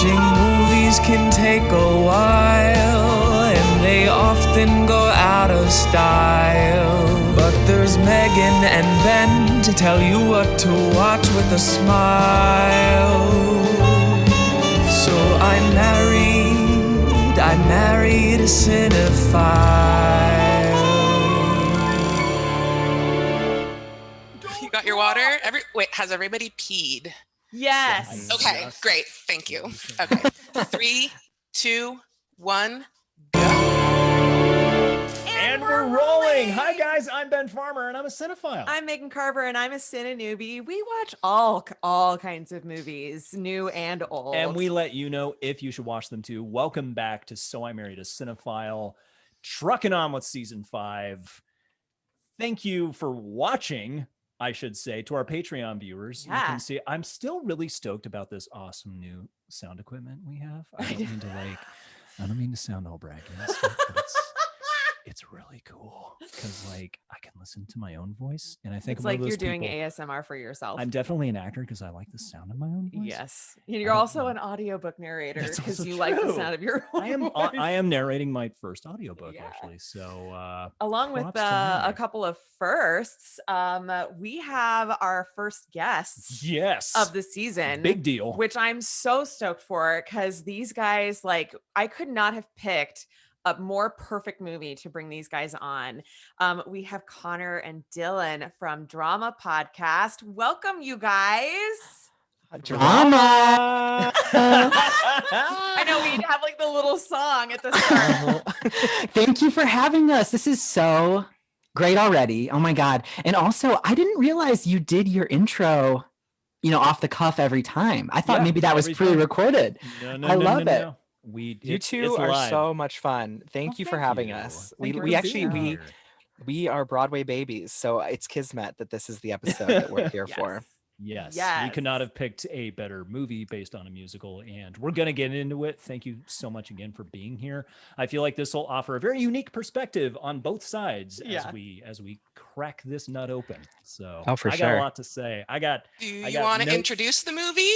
Watching movies can take a while, and they often go out of style. But there's Megan and Ben to tell you what to watch with a smile. So I married a cinephile. You got your water? Wait, has everybody peed? Yes. Okay, Yes. great. Thank you. Okay. 3, 2, 1. And we're rolling. Hi guys, I'm Ben Farmer and I'm a cinephile. I'm Megan Carver and I'm a Cine newbie. We watch all kinds of movies, new and old. And we let you know if you should watch them too. Welcome back to So I Married a Cinephile, trucking on with season 5. Thank you for watching, I should say, to our Patreon viewers. Yeah. You can see I'm still really stoked about this awesome new sound equipment we have. I don't mean to sound all braggy and stuff, but it's really cool because I can listen to my own voice, and I think it's I'm one like of those you're doing people- ASMR for yourself. I'm definitely an actor because I like the sound of my own voice. Yes. You're also an audiobook narrator That's because also you like the true. sound of your own I am voice. I am narrating my first audiobook Yeah. actually. So Along with props to me. a couple of firsts, we have our first guest yes, of the season. big deal. Which I'm so stoked for because these guys, I could not have picked a more perfect movie to bring these guys on. We have Connor and Dylan from Drama Podcast. Welcome, you guys. Drama. I know we'd have the little song at the start. Thank you for having us. This is so great already. Oh my God. And also, I didn't realize you did your intro, off the cuff every time. I thought maybe that was pre-recorded. No, I love it. No. You two are so much fun. Thank you for having us. We are Broadway babies, so it's kismet that this is the episode that we're here for. Yes. Yes. We could not have picked a better movie based on a musical, and we're going to get into it. Thank you so much again for being here. I feel like this will offer a very unique perspective on both sides as we crack this nut open. So I got a lot to say. Do you want to introduce the movie?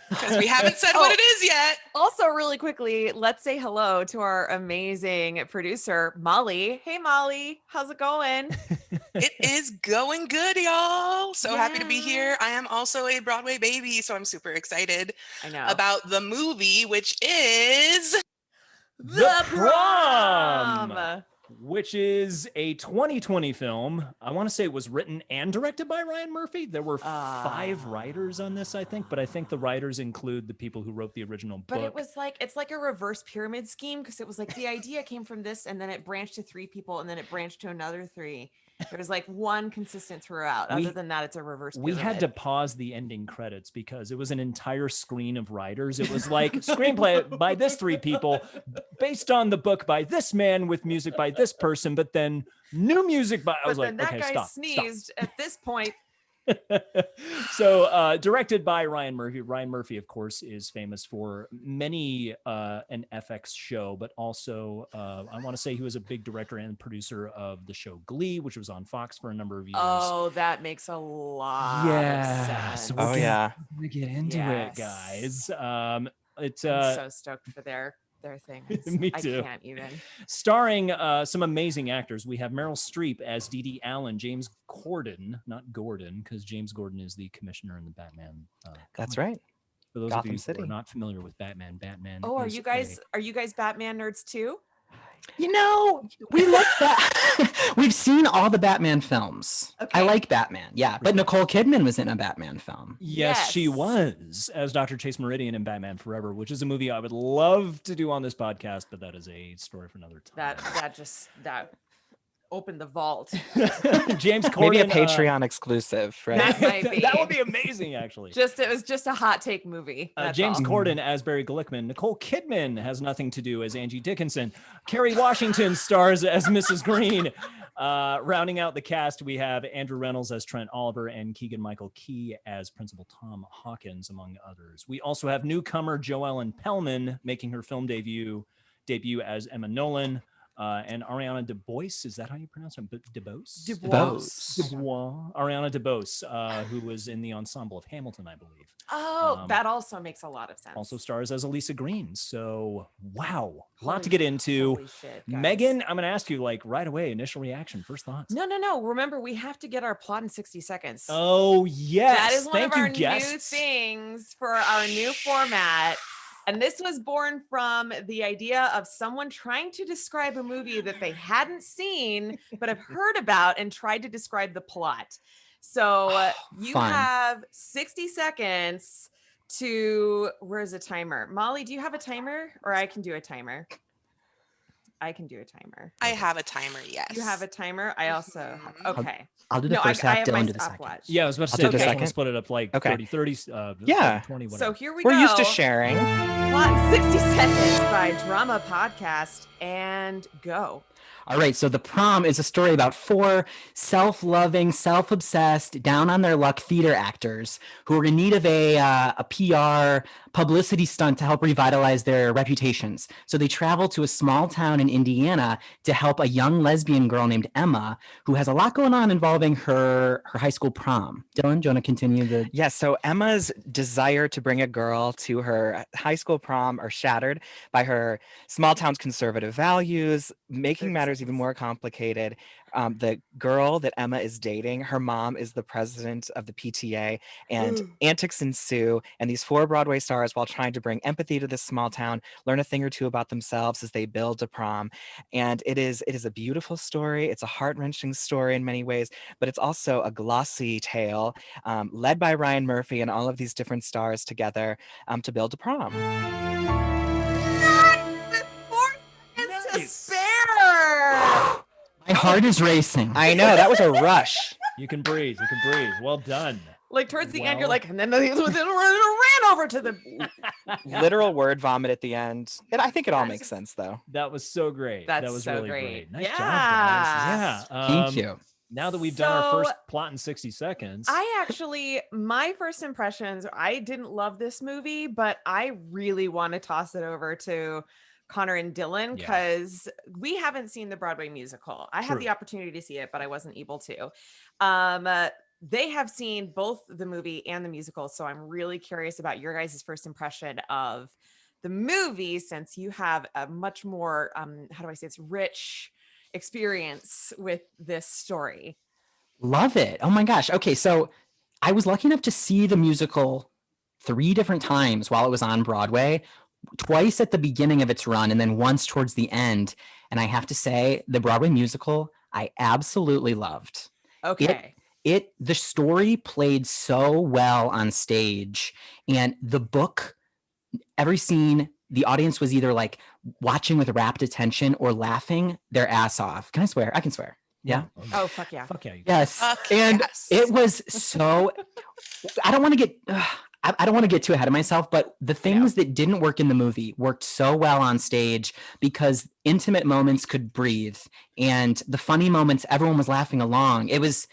Because we haven't said what it is yet. Also, really quickly, let's say hello to our amazing producer, Molly. Hey, Molly. How's it going? It is going good, y'all. So happy to be here. I am also a Broadway baby, so I'm super excited about the movie, which is The Prom, which is a 2020 film. I want to say it was written and directed by Ryan Murphy. There were 5 writers on this, I think, but I think the writers include the people who wrote the original book. But it was it's like a reverse pyramid scheme because it was the idea came from this and then it branched to 3 people and then it branched to another 3. There was one consistent throughout. Other than that, it's a reverse pyramid. We had to pause the ending credits because it was an entire screen of writers. It was screenplay by this 3 people based on the book by this man with music by this person, but then new music by I was like, that okay, guy stop. sneezed at this point. So directed by Ryan Murphy. Ryan Murphy, of course, is famous for many an FX show, but also I want to say he was a big director and producer of the show Glee, which was on Fox for a number of years. Oh, that makes a lot of sense. So we get into it, guys. I'm so stoked for their thing. Me too. I can't even. Starring some amazing actors. We have Meryl Streep as Dee Dee Allen, James Corden, not Gordon, because James Gordon is the commissioner in the Batman. That's right. For those Gotham of you City. who are not familiar with Batman, Oh, are you guys Batman nerds too? We like that. We've seen all the Batman films. Okay. I like Batman. Yeah. But Nicole Kidman was in a Batman film. Yes, she was as Dr. Chase Meridian in Batman Forever, which is a movie I would love to do on this podcast, but that is a story for another time. That opened the vault. James Corden. Maybe a Patreon exclusive, right? That might be. That would be amazing, actually. It was just a hot take movie. James Corden as Barry Glickman. Nicole Kidman has nothing to do as Angie Dickinson. Kerry Washington stars as Mrs. Green. Rounding out the cast, we have Andrew Reynolds as Trent Oliver and Keegan-Michael Key as Principal Tom Hawkins, among others. We also have newcomer Joellen Pellman making her film debut as Emma Nolan. and Ariana DeBose. Is that how you pronounce it? DeBose? DeBose. Ariana DeBose, who was in the ensemble of Hamilton, I believe. Oh, that also makes a lot of sense. Also stars as Elisa Green. So, wow. A lot to get into. Holy shit, guys. Megan, I'm going to ask you like right away, initial reaction, first thoughts. No. Remember, we have to get our plot in 60 seconds. Oh, yes. That is one of our new guests. things for our new format. And this was born from the idea of someone trying to describe a movie that they hadn't seen, but have heard about and tried to describe the plot. So you have 60 seconds to, where's a timer? Molly, do you have a timer? Or I can do a timer. I can do a timer. I have a timer, yes. You have a timer? I also have. Okay. I'll do the first half, Dylan do the second. Yeah, I was about to say, do the second. Split it up like 30, 20, yeah. 20, whatever. So here we go. We're used to sharing. Plot in 60 Seconds by Drama Podcast, and go. All right, so The Prom is a story about 4 self-loving, self-obsessed, down-on-their-luck theater actors who are in need of a PR publicity stunt to help revitalize their reputations. So they travel to a small town in Indiana to help a young lesbian girl named Emma, who has a lot going on involving her high school prom. Dylan, do you want to continue the... Yes, so Emma's desire to bring a girl to her high school prom are shattered by her small town's conservative values, making matters even more complicated. The girl that Emma is dating, her mom is the president of the PTA, and antics ensue. And these 4 Broadway stars, while trying to bring empathy to this small town, learn a thing or two about themselves as they build a prom. And it is a beautiful story. It's a heart-wrenching story in many ways, but it's also a glossy tale led by Ryan Murphy and all of these different stars together to build a prom. My heart is racing. I know, that was a rush. You can breathe. Well done. Like towards the end, you're like, and then it ran over to the literal word vomit at the end. And I think it all makes sense, though. That was so great. That was so really great. Nice job, guys. Yeah. Thank you. Now that we've done our first plot in 60 seconds. My first impressions, I didn't love this movie, but I really want to toss it over to Connor and Dylan because we haven't seen the Broadway musical. I had the opportunity to see it, but I wasn't able to. They have seen both the movie and the musical, so I'm really curious about your guys' first impression of the movie, since you have a much more, it's rich experience with this story. Love it. Oh my gosh. Okay, so I was lucky enough to see the musical 3 different times while it was on Broadway. Twice at the beginning of its run and then once towards the end. And I have to say, the Broadway musical, I absolutely loved. Okay. The story played so well on stage, and the book, every scene, the audience was either like watching with rapt attention or laughing their ass off. Can I swear? I can swear. Yeah. Oh, fuck yeah. Fuck yeah. Yes. And it was so, I don't want to get too ahead of myself, but the things that didn't work in the movie worked so well on stage because intimate moments could breathe, and the funny moments, everyone was laughing along. It was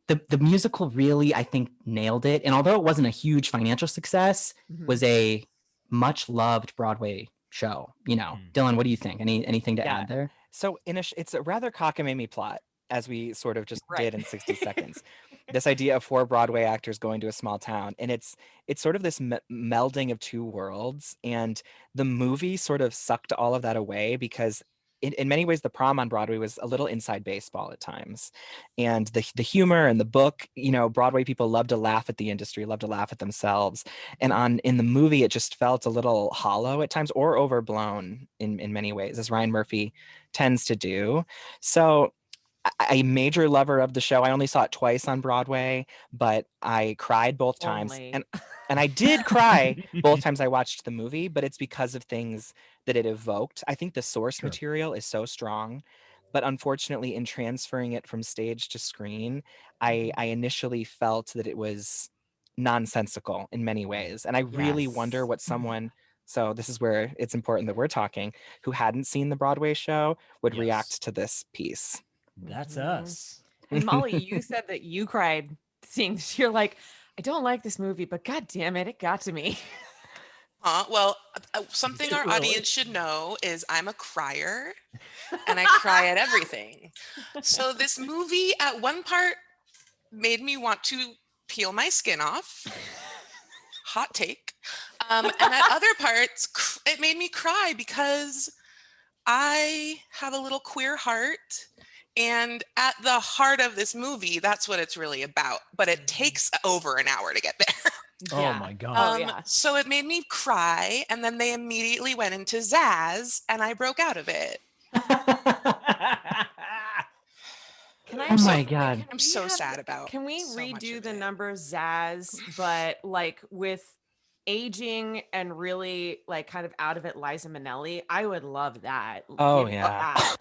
the musical really, I think, nailed it. And although it wasn't a huge financial success, was a much loved Broadway show. Dylan, what do you think? Anything to add there? So it's a rather cockamamie plot, as we sort of just did in 60 seconds. This idea of 4 Broadway actors going to a small town, and it's sort of this melding of 2 worlds, and the movie sort of sucked all of that away because in many ways the Prom on Broadway was a little inside baseball at times, and the humor and the book, Broadway people love to laugh at the industry, love to laugh at themselves, and in the movie it just felt a little hollow at times or overblown in many ways, as Ryan Murphy tends to do. So a major lover of the show. I only saw it twice on Broadway, but I cried both times. And I did cry both times I watched the movie, but it's because of things that it evoked. I think the source material is so strong, but unfortunately in transferring it from stage to screen, I initially felt that it was nonsensical in many ways. And I really wonder what someone, so this is where it's important that we're talking, who hadn't seen the Broadway show would react to this piece. That's us. And Molly, you said that you cried seeing this. You're like, I don't like this movie, but God damn it, it got to me. Well, something our audience should know is I'm a crier and I cry at everything. So this movie at one part made me want to peel my skin off. Hot take. And at other parts, it made me cry because I have a little queer heart. And at the heart of this movie, that's what it's really about. But it takes over an hour to get there. Oh my God. So it made me cry. And then they immediately went into Zaz and I broke out of it. Oh my God. I'm so sad about. Can we so redo the number Zaz, but like with aging and really like kind of out of it Liza Minnelli? I would love that. Oh Give me yeah. that.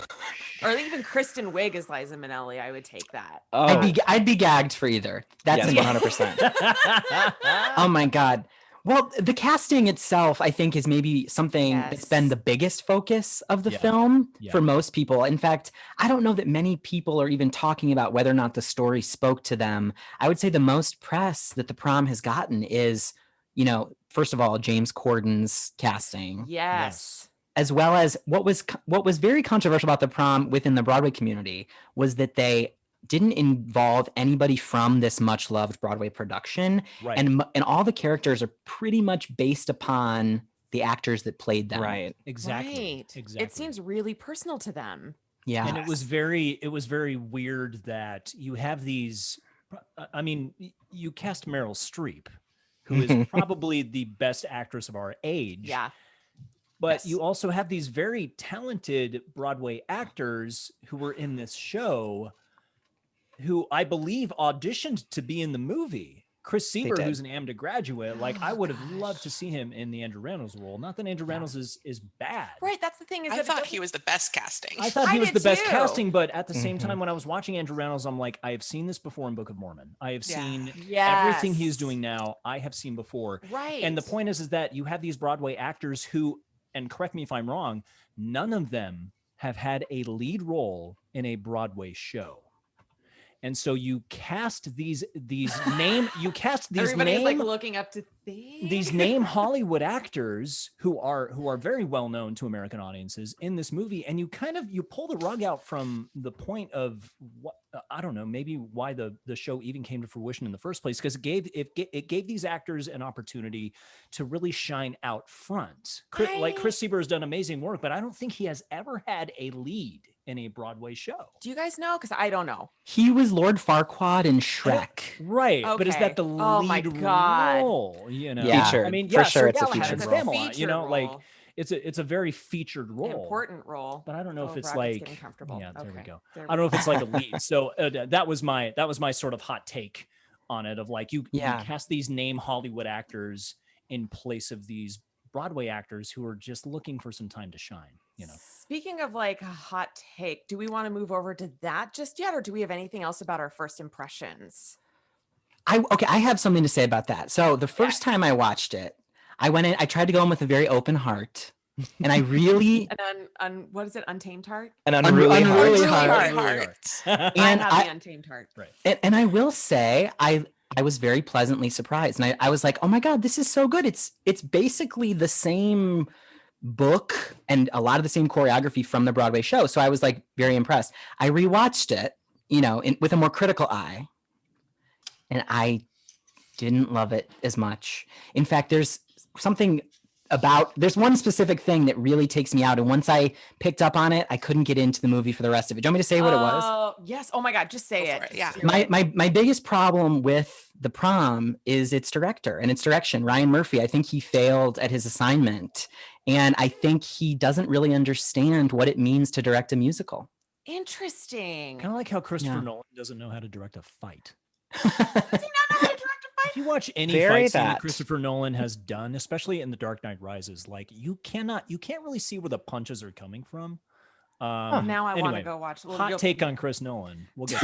Or even Kristen Wiig as Liza Minnelli. I would take that. Oh. I'd be gagged for either. That's yes, 100%. Oh my God. Well, the casting itself, I think, is maybe something that's been the biggest focus of the film for most people. In fact, I don't know that many people are even talking about whether or not the story spoke to them. I would say the most press that the Prom has gotten is, you know, first of all, James Corden's casting. Yes. As well as what was very controversial about the Prom within the Broadway community was that they didn't involve anybody from this much loved Broadway production. Right. And all the characters are pretty much based upon the actors that played them. Right. Exactly. Right. Exactly. It seems really personal to them. Yeah. And it was very weird that you have these, I mean, you cast Meryl Streep, who is probably the best actress of our age. Yeah. But you also have these very talented Broadway actors who were in this show who I believe auditioned to be in the movie. Chris Sieber, who's an AMDA graduate, like I would have loved to see him in the Andrew Reynolds role. Not that Andrew Reynolds is bad. Right, that's the thing. Is I thought he was the best casting. I thought he was the best casting, but at the same time, when I was watching Andrew Reynolds, I'm like, I have seen this before in Book of Mormon. I have seen everything he's doing now. I have seen before. Right. And the point is that you have these Broadway actors who, and correct me if I'm wrong, none of them have had a lead role in a Broadway show. And so you cast these everybody's like looking up to these name Hollywood actors who are very well known to American audiences in this movie, and you pull the rug out from the point of what I don't know, maybe why the show even came to fruition in the first place, because it gave these actors an opportunity to really shine out front. Like Chris Sieber has done amazing work, but I don't think he has ever had a lead in a Broadway show. Do you guys know? Because I don't know. He was Lord Farquaad in Shrek. Right. Okay. But is that the lead role? You know? Yeah. Feature. I mean, for sure it's a featured featured role. role. You know, like it's a very featured role. An important role. But I don't know if it's Robert's like yeah, there we go. I don't know if it's like a lead. So that was my sort of hot take on it, of like you cast these name Hollywood actors in place of these Broadway actors who are just looking for some time to shine, you know. Speaking of like a hot take, do we want to move over to that just yet, or do we have anything else about our first impressions? I have something to say about that. So the first time I watched it, I went in, I tried to go in with a very open heart. And I really what is it? Untamed heart? An unruly heart. And I have the untamed heart. Right. And I will say I was very pleasantly surprised. And I was like, oh my God, this is so good. It's basically the same book and a lot of the same choreography from the Broadway show. So I was like very impressed. I rewatched it, you know, with a more critical eye. And I didn't love it as much. In fact, there's one specific thing that really takes me out. And once I picked up on it, I couldn't get into the movie for the rest of it. Do you want me to say what it was? Yes. Oh my God, just say it. Yeah. My biggest problem with the Prom is its director and its direction. Ryan Murphy, I think he failed at his assignment. And I think he doesn't really understand what it means to direct a musical. Interesting. Kind of like how Christopher Nolan doesn't know how to direct a fight. Does he not know how to direct a fight? If you watch any fight scene that Christopher Nolan has done, especially in The Dark Knight Rises, like you can't really see where the punches are coming from. Now I want Anyway, to go watch. Well, hot take on Chris Nolan. We'll get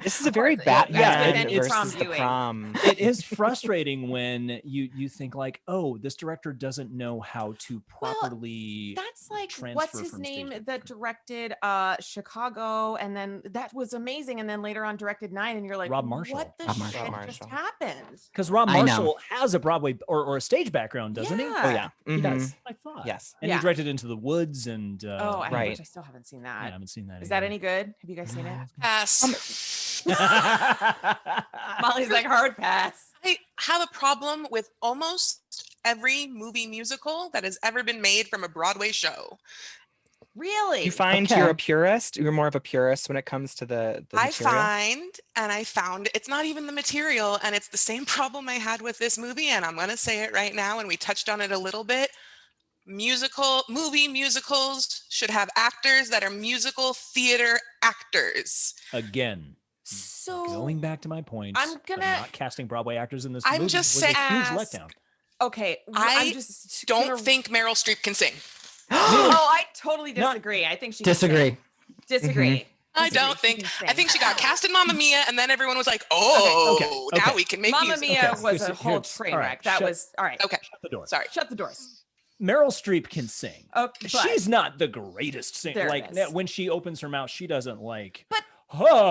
This is a very course, yeah, Batman that's with any versus Prom the viewing. Prom. it is frustrating when you think like, oh, this director doesn't know how to properly That's like transfer what's his from name stage to that directed Chicago, and then that was amazing, and then later on directed 9, and you're like, Rob Marshall. what the Rob shit Marshall. just happened? because Rob I know. Marshall has a Broadway or a stage background, doesn't he? Yeah. Oh yeah. He Mhm. does. I thought. Yes. And Yeah. he directed Into the Woods and Right. Which I still haven't seen I that. haven't seen that. Is that any good? Have you guys seen it? Pass. Molly's like, hard pass. I have a problem with almost every movie musical that has ever been made from a Broadway show. Really? You find Okay. you're a purist. You're more of a purist when it comes to the I material. found it's not even the material, and it's the same problem I had with this movie, and I'm going to say it right now, and we touched on it a little bit. Musicals should have actors that are musical theater actors. Again, So going back to my point, I'm of gonna- not casting Broadway actors in this I'm movie just was saying- a huge Ask- letdown. okay, I I'm just Don't gonna- think Meryl Streep can sing. Oh, I totally Not- disagree. I think she can Disagree. sing. Disagree. I Disagree. don't She think. can I sing. think she got cast in Mamma Mia, and then everyone was like, "Oh, okay. now we can make Mamma music." Mia Okay. was a Here's- whole train all right, wreck. That shut- was all right. Okay, Shut the door. sorry. Shut the doors. Meryl Streep can sing. Okay, but She's not the greatest singer. There it Like is. when she opens her mouth, she doesn't like, But-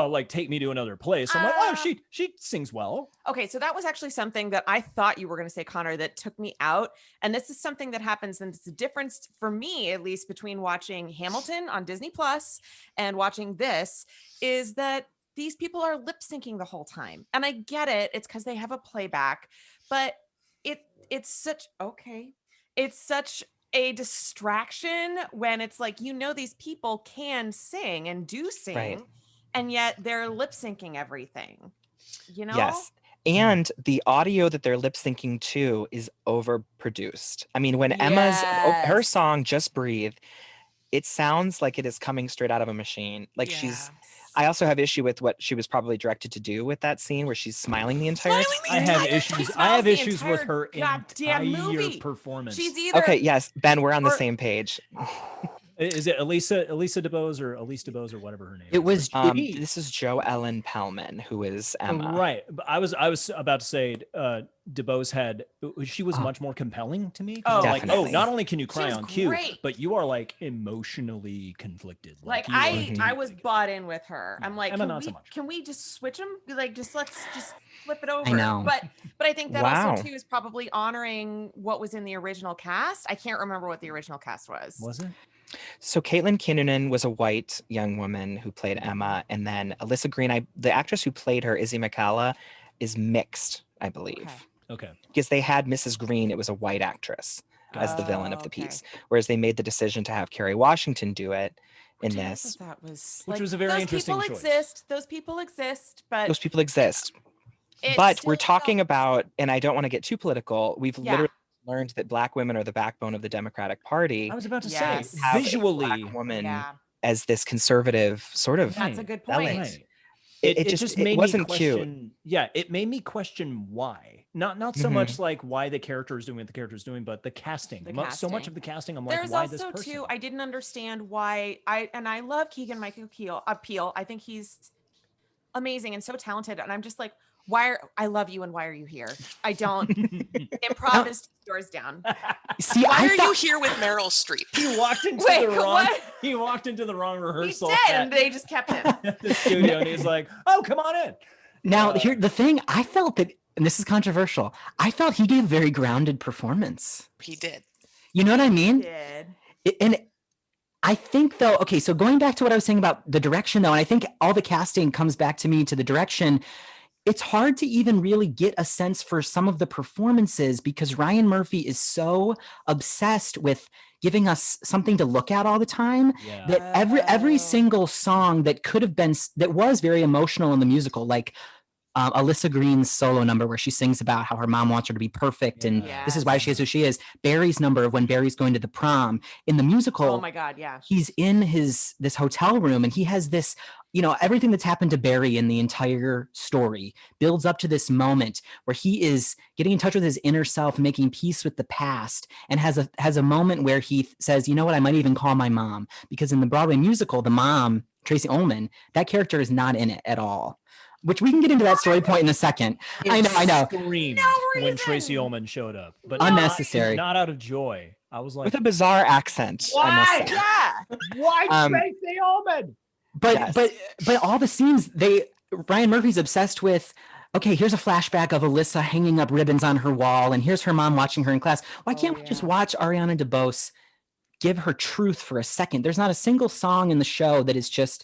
like take me to another place. I'm like, oh, Uh, she sings well. okay, so that was actually something that I thought you were going to say, Connor, that took me out. And this is something that happens, and it's a difference for me, at least, between watching Hamilton on Disney Plus and watching this, is that these people are lip syncing the whole time. And I get it; it's because they have a playback, but it's such a distraction when it's like, these people can sing and do sing, Right. and yet they're lip syncing everything. Yes. And the audio that they're lip syncing to is overproduced. I mean, when Emma's her Yes. song "Just Breathe," it sounds like it is coming straight out of a machine. Like she's. I also have issue with what she was probably directed to do with that scene where she's smiling the entire. I have issues. I have issues with her goddamn entire movie. performance. She's either Okay, yes, Ben, we're on the or- same page. Is it Elisa DeBose or Elise DeBose or whatever her name It is? was This is Jo Ellen Pellman, who is Emma. Right. But I was about to say DeBose she was much more compelling to me. Oh, Like, definitely. not only can you cry was on cue, great. but you are like emotionally conflicted. like you are I deeply was conflicted. bought in with her. I'm like, Emma, not so much. can we just switch them? Like, let's just flip it over. I know. But I think that Wow. also too is probably honoring what was in the original cast. I can't remember what the original cast was. Was it? So Caitlin Kinnunen was a white young woman who played Emma, and then Alyssa Green, the actress who played her, Izzy McCalla, is mixed, I believe, Okay. because they had Mrs. Green. It was a white actress as the villain of the okay. piece, whereas they made the decision to have Kerry Washington do it in Which I this. thought that was Which was a very interesting people choice. Those people exist, but Those people exist, it but still we're felt- talking about, and I don't want to get too political. We've Yeah. literally learned that Black women are the backbone of the Democratic Party. I was about to Yes. say Have a visually. Black woman Yeah, as this conservative sort of. that's a good Right. point. It just made wasn't me cute. question, yeah, it made me question why. Not so Mhm. much like why the character is doing what the character is doing, but the casting. The So much casting. of the casting, I'm like, There's why also this person? too, I didn't understand why I love Keegan Michael Peel. I think he's amazing and so talented. And I'm just like, I love you and why are you here? I don't improv is doors down. See, Why I are you thought, here with Meryl Streep? He walked into Wait, the wrong. what? He walked into the wrong He rehearsal did, and they just kept him. at the studio, and he's like, "Oh, come on in." now here the thing I felt that, and this is controversial. I felt he gave a very grounded performance. He did. You know what I mean? Did. And I think though, okay, so going back to what I was saying about the direction though, and I think all the casting comes back to me to the direction. It's hard to even really get a sense for some of the performances because Ryan Murphy is so obsessed with giving us something to look at all the time Yeah. that every Oh. single song that could have been that was very emotional in the musical, like Alyssa Green's solo number where she sings about how her mom wants her to be perfect and this is why she is who she is. Barry's number of when Barry's going to the prom. In the musical, oh my God, yeah. He's in this hotel room and he has this, everything that's happened to Barry in the entire story builds up to this moment where he is getting in touch with his inner self, making peace with the past, and has a moment where he says, you know what, I might even call my mom. Because in the Broadway musical, the mom, Tracy Ullman, that character is not in it at all. Which we can get into that story point in a second. I know. Screamed when Tracy Ullman showed up, but unnecessary. Not out of joy. I was like, with a bizarre accent. Why? I must say. Yeah. Why Tracy Ullman? But all the scenes Ryan Murphy's obsessed with. Okay, here's a flashback of Alyssa hanging up ribbons on her wall, and here's her mom watching her in class. Why can't we just watch Ariana DeBose give her truth for a second? There's not a single song in the show that is just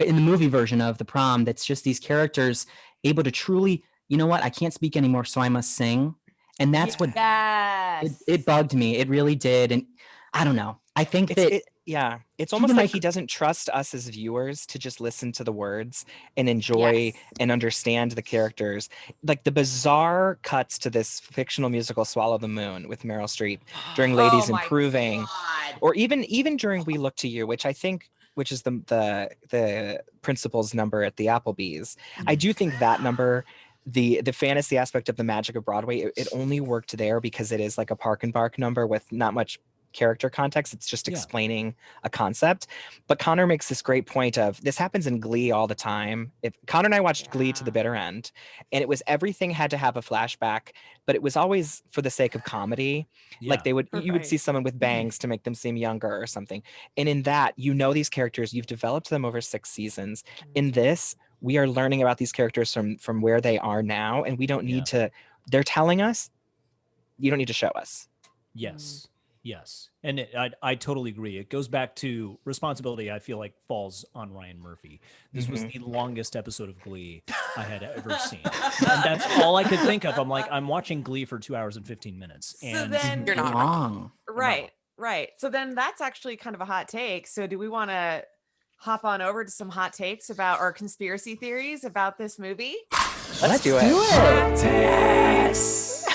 in the movie version of The Prom that's just these characters able to truly, you know what, I can't speak anymore, so I must sing. And that's what it bugged me. It really did. And I don't know. I think it's almost like he doesn't trust us as viewers to just listen to the words and enjoy and understand the characters. Like the bizarre cuts to this fictional musical Swallow the Moon with Meryl Streep during Ladies Improving, or even during We Look to You, which is the principal's number at the Applebee's. I do think that number, the fantasy aspect of the magic of Broadway, it only worked there because it is like a park and bark number with not much character context. It's just explaining a concept. But Connor makes this great point of this happens in Glee all the time. If Connor and I watched Glee to the bitter end, and it was everything had to have a flashback, but it was always for the sake of comedy. Like you would see someone with bangs to make them seem younger or something. And in that, these characters, you've developed them over 6 seasons. In this, we are learning about these characters from where they are now, and we don't need to, they're telling us, you don't need to show us. Yes. And I totally agree. It goes back to responsibility, I feel like, falls on Ryan Murphy. This was the longest episode of Glee I had ever seen. And that's all I could think of. I'm like, I'm watching Glee for 2 hours and 15 minutes. And so then you're not wrong. Right. So then that's actually kind of a hot take. So do we want to hop on over to some hot takes about our conspiracy theories about this movie? Let's do it. Hot takes.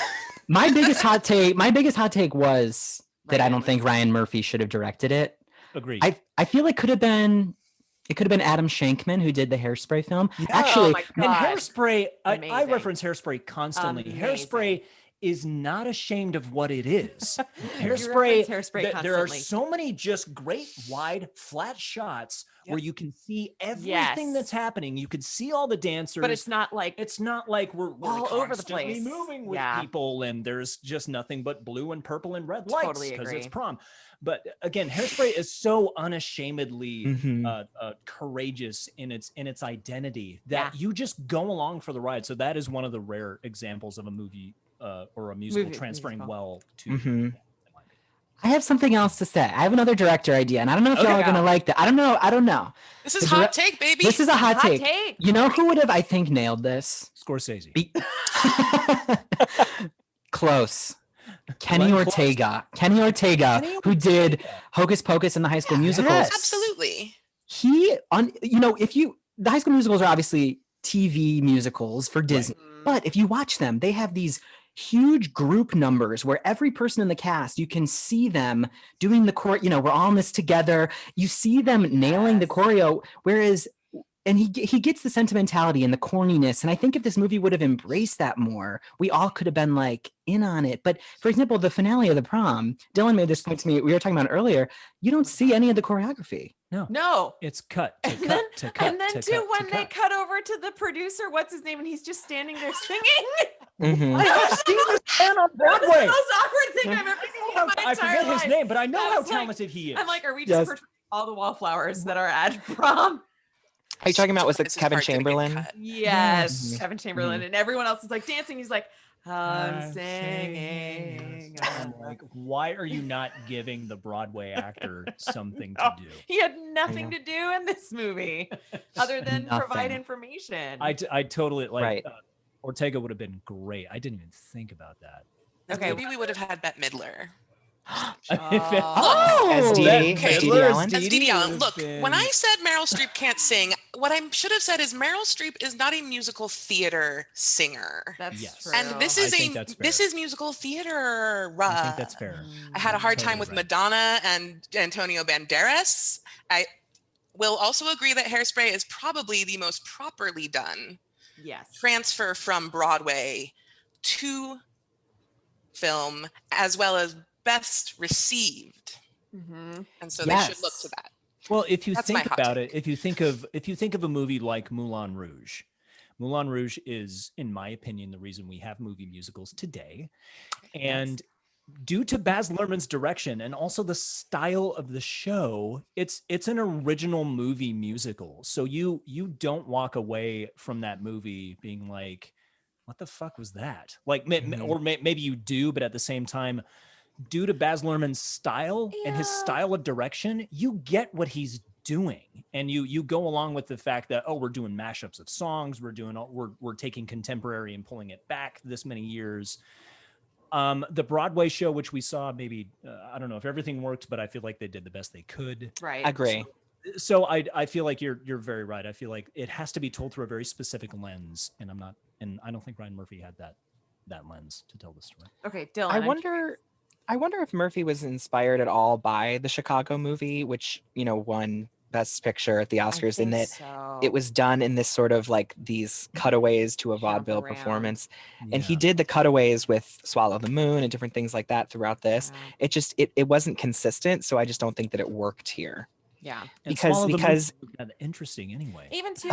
My biggest hot take was that I don't think Ryan Murphy should have directed it. Agreed. I feel it could have been Adam Shankman who did the Hairspray film. Yeah. Actually, and Hairspray, I reference Hairspray constantly. Hairspray is not ashamed of what it is. Hairspray there are so many just great wide flat shots where you can see everything that's happening. You can see all the dancers, but it's not like we're all over the place moving with people, and there's just nothing but blue and purple and red lights because it's prom. But again, Hairspray is so unashamedly courageous in its identity that you just go along for the ride. So that is one of the rare examples of a movie or a musical transferring well to. I have something else to say. I have another director idea, and I don't know if y'all are going to like that. I don't know. This is hot take, baby. This is a hot take. You know who would have, I think, nailed this? Scorsese. Close. Kenny Ortega, who did Hocus Pocus and the High School Musicals. Yes. Absolutely. The High School Musicals are obviously TV musicals for Disney, but if you watch them, they have these huge group numbers where every person in the cast, you can see them doing the we're all in this together. You see them nailing the choreo, whereas and he gets the sentimentality and the corniness. And I think if this movie would have embraced that more, we all could have been like in on it. But for example, the finale of The Prom, Dylan made this point to me. We were talking about it earlier. You don't see any of the choreography. No. It's cut. And then they cut over to the producer, what's his name? And he's just standing there singing. I have seen this man on Broadway. That's the most awkward thing I've ever seen in my entire I forget life. his name, but I know how talented he is. I'm like, are we just portraying all the wallflowers that are at Prom? Are you talking about, was it Kevin Chamberlain? Yes, Kevin Chamberlain. And everyone else is like dancing. He's like, I'm singing. I'm like, why are you not giving the Broadway actor something to do? He had nothing to do in this movie other than provide information. I totally Ortega would have been great. I didn't even think about that. Okay, maybe we would have had Bette Midler. As Dee Allen. As Dee Allen. Look, when I said Meryl Streep can't sing, what I should have said is Meryl Streep is not a musical theater singer. That's true. And this is musical theater. I think that's fair. I had a hard time with Madonna and Antonio Banderas. I will also agree that Hairspray is probably the most properly done transfer from Broadway to film, as well as best received. And so they should look to that. Well, if you think about it, if you think of a movie like Moulin Rouge is, in my opinion, the reason we have movie musicals today. And due to Baz Luhrmann's direction and also the style of the show, it's an original movie musical. So you don't walk away from that movie being like, what the fuck was that? Like, or maybe you do, but at the same time, due to Baz Luhrmann's style and his style of direction, you get what he's doing, and you go along with the fact that, oh, we're doing mashups of songs, we're taking contemporary and pulling it back this many years. The Broadway show, which we saw, maybe I don't know if everything worked, but I feel like they did the best they could. Right. Agree. So I feel like you're very right. I feel like it has to be told through a very specific lens, and I don't think Ryan Murphy had that lens to tell the story. Okay, Dylan. I wonder if Murphy was inspired at all by the Chicago movie, which, won Best Picture at the Oscars, in that it was done in this sort of like these cutaways to a vaudeville performance. And he did the cutaways with Swallow the Moon and different things like that throughout this. It just, it wasn't consistent. So I just don't think that it worked here. Yeah. Because interesting anyway. Even too,